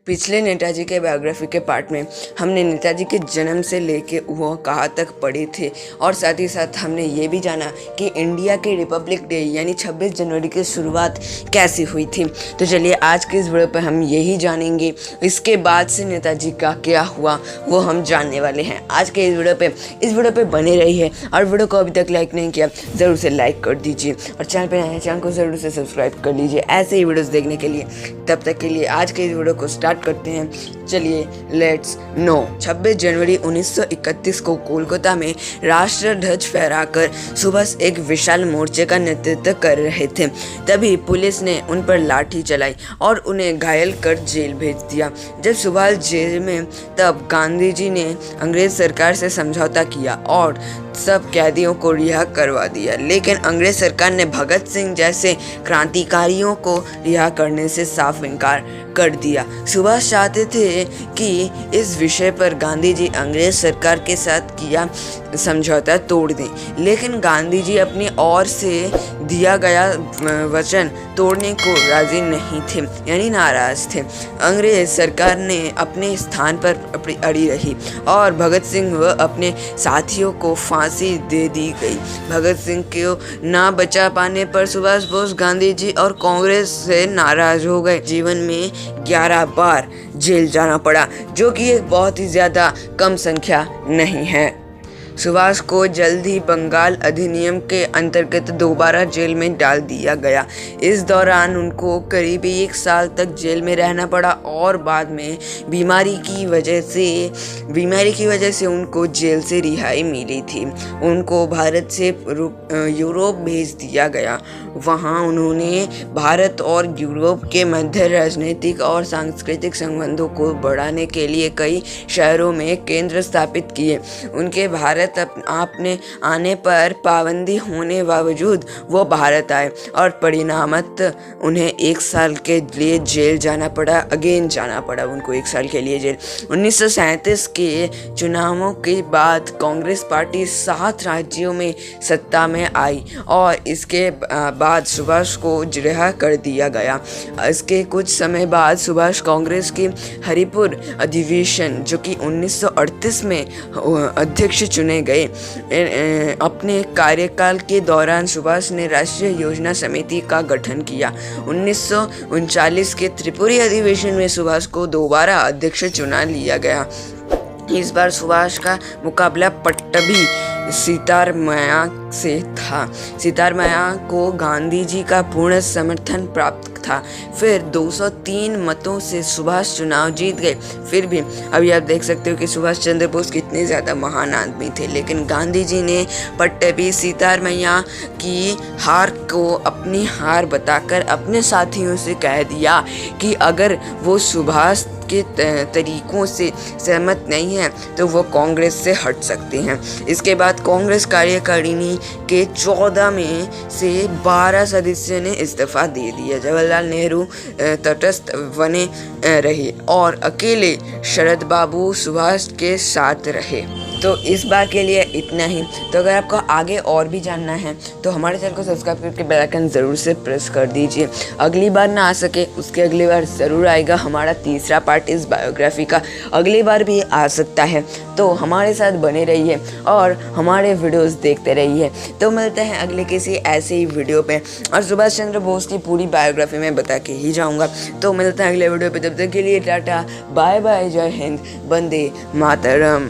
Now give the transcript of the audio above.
पिछले नेताजी के बायोग्राफी के पार्ट में हमने नेताजी के जन्म से लेके वो कहाँ तक पढ़े थे और साथ ही साथ हमने ये भी जाना कि इंडिया के रिपब्लिक डे यानी 26 जनवरी की शुरुआत कैसे हुई थी। तो चलिए आज के इस वीडियो पे हम यही जानेंगे, इसके बाद से नेताजी का क्या हुआ वो हम जानने वाले हैं आज के इस वीडियो पे बने रहिए। और वीडियो को अभी तक लाइक नहीं किया ज़रूर से लाइक कर दीजिए और चैनल पे नए चैनल को ज़रूर से सब्सक्राइब कर लीजिए ऐसे ही वीडियोस देखने के लिए। तब तक के लिए आज के इस वीडियो को स्टार्ट करते हैं। चलिए लेट्स नो। 26 जनवरी 1931 को कोलकाता में राष्ट्र ध्वज फहराकर सुभाष एक विशाल मोर्चे का नेतृत्व कर रहे थे। तभी पुलिस ने उन पर लाठी चलाई और उन्हें घायल कर जेल भेज दिया। जब सुभाष जेल में तब गांधी जी ने अंग्रेज सरकार से समझौता किया और सब कैदियों को रिहा करवा दिया, लेकिन अंग्रेज सरकार ने भगत सिंह जैसे क्रांतिकारियों को रिहा करने से साफ इनकार कर दिया। सुभाष चाहते थे कि इस विषय पर गांधी जी अंग्रेज सरकार के साथ किया समझौता तोड़ दें, लेकिन गांधी जी अपनी ओर से दिया गया वचन तोड़ने को राजी नहीं थे, यानी नाराज थे। अंग्रेज सरकार ने अपने स्थान पर अड़ी रही और भगत सिंह व अपने साथियों को फांसी दे दी गई। भगत सिंह को ना बचा पाने पर सुभाष बोस गांधी जी और कांग्रेस से नाराज हो गए। जीवन में 11 बार जेल जाना पड़ा, जो कि एक बहुत ही ज़्यादा कम संख्या नहीं है। सुभाष को जल्द ही बंगाल अधिनियम के अंतर्गत दोबारा जेल में डाल दिया गया। इस दौरान उनको करीब 1 साल तक जेल में रहना पड़ा और बाद में बीमारी की वजह से उनको जेल से रिहाई मिली थी। उनको भारत से यूरोप भेज दिया गया। वहाँ उन्होंने भारत और यूरोप के मध्य राजनीतिक और सांस्कृतिक संबंधों को बढ़ाने के लिए कई शहरों में केंद्र स्थापित किए। उनके भारत आपने आने पर पाबंदी होने बावजूद वो भारत आए और परिणामतः उन्हें 1 साल के लिए जेल जाना पड़ा। उनको 1 साल के लिए जेल। 1937 के चुनावों के बाद कांग्रेस पार्टी 7 राज्यों में सत्ता में आई और इसके बाद सुभाष को रिहा कर दिया गया। इसके कुछ समय बाद सुभाष कांग्रेस की हरिपुर अधिवेशन जो कि 1938 में अध्यक्ष चुने गए। अपने कार्यकाल के दौरान सुभाष ने राष्ट्रीय योजना समिति का गठन किया। 1939 के त्रिपुरी अधिवेशन में सुभाष को दोबारा अध्यक्ष चुना लिया गया। इस बार सुभाष का मुकाबला पट्टभी सीतारमैया से था। सीतारमैया को गांधी जी का पूर्ण समर्थन प्राप्त था। फिर 203 मतों से सुभाष चुनाव जीत गए। फिर भी अभी आप देख सकते हो कि सुभाष चंद्र बोस कितने ज़्यादा महान आदमी थे, लेकिन गांधी जी ने पट्टभी सीतारमैया की हार को अपनी हार बताकर अपने साथियों से कह दिया कि अगर वो सुभाष के तरीकों से सहमत नहीं है तो वो कांग्रेस से हट सकते हैं। इसके बाद कांग्रेस कार्यकारिणी के 14 में से 12 सदस्यों ने इस्तीफा दे दिया। जवाहरलाल नेहरू तटस्थ बने रहे और अकेले शरद बाबू सुभाष के साथ रहे। तो इस बार के लिए इतना ही। तो अगर आपको आगे और भी जानना है तो हमारे चैनल को सब्सक्राइब करके बेल आइकन ज़रूर से प्रेस कर दीजिए। अगली बार ना आ सके उसके अगली बार ज़रूर आएगा हमारा तीसरा पार्ट इस बायोग्राफी का। अगली बार भी आ सकता है, तो हमारे साथ बने रहिए और हमारे वीडियोस देखते रहिए। तो मिलते हैं अगले किसी ऐसे ही वीडियो पे और सुभाष चंद्र बोस की पूरी बायोग्राफी में बता के ही जाऊँगा। तो मिलते हैं अगले वीडियो पे। तब तक के लिए टाटा बाय बाय, जय हिंद, वंदे मातरम।